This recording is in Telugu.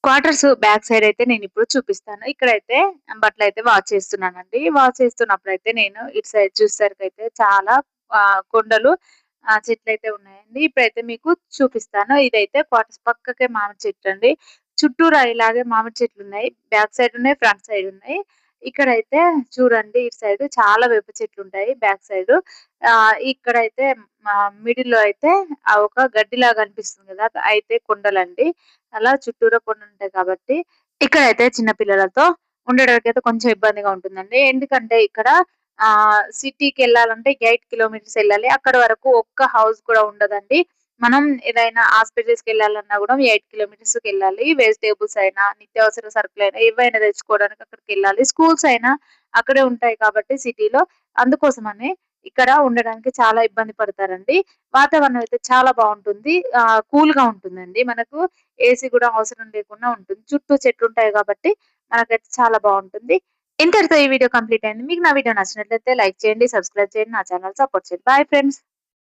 క్వార్టర్స్ బ్యాక్ సైడ్ అయితే నేనిప్పుడు చూపిస్తాను. ఇక్కడైతే బట్టలైతే వాష్ చేస్తున్నానండి. వాష్ చేస్తున్నప్పుడైతే నేను ఇటు సైడ్ చూసేసరికైతే చాలా కొండలు చెట్లయితే ఉన్నాయండి. ఇప్పుడైతే మీకు చూపిస్తాను. ఇదైతే క్వార్టర్స్ పక్కకే మామిడి చెట్టండి. చుట్టూరా ఇలాగే మామిడి చెట్లున్నాయి. బ్యాక్ సైడ్ ఉన్నాయి, ఫ్రంట్ సైడ్ ఉన్నాయి. ఇక్కడైతే చూడండి ఇటు సైడ్ చాలా వేప చెట్లుంటాయి బ్యాక్ సైడు. ఇక్కడైతే మిడిల్‌లో అయితే ఒక గడ్డిలాగా అనిపిస్తుంది గదా! అయితే కొండలండి. అలా చుట్టూరా కొండలుంటాయి కాబట్టి, ఇక్కడైతే చిన్న పిల్లలతో ఉండడానికైతే కొంచెం ఇబ్బందిగా ఉంటుందండి. ఎందుకంటే ఇక్కడ సిటీకెళ్ళాలంటే 8 కిలోమీటర్స్ ఎళ్ళాలి. అక్కడి వరకు ఒక్క హౌస్ కూడా ఉండదండి. మనం ఏదైనా హాస్పిటల్స్‌కెళ్ళాలన్నా గూడా 8 కిలోమీటర్స్‌కెళ్ళాలి. వెజిటబుల్స్ అయినా, నిత్యావసర సరుకులైనా ఏవైనా తెచ్చుకోవడానికి అక్కడికెళ్ళాలి. స్కూల్స్ అయినా అక్కడే ఉంటాయి కాబట్టి సిటీలో. అందుకోసమని ఇక్కడ ఉండడానికి చాలా ఇబ్బంది పడతారండి. వాతావరణం అయితే చాలా బావుంటుంది. కూల్‌గా ఉంటుందండి. మనకు ఏసీ గూడా అవసరం లేకుండా ఉంటుంది. చుట్టూ చెట్లుంటాయి గాబట్టి మనకైతే చాలా బావుంటుంది. ఇంతటితో ఈ వీడియో కంప్లీట్ అయింది. మీకు నా వీడియో నచ్చినట్లయితే లైక్ చేయండి, సబ్స్క్రైబ్ చేయండి, నా ఛానెల్ సపోర్ట్ చేయండి. Bye friends.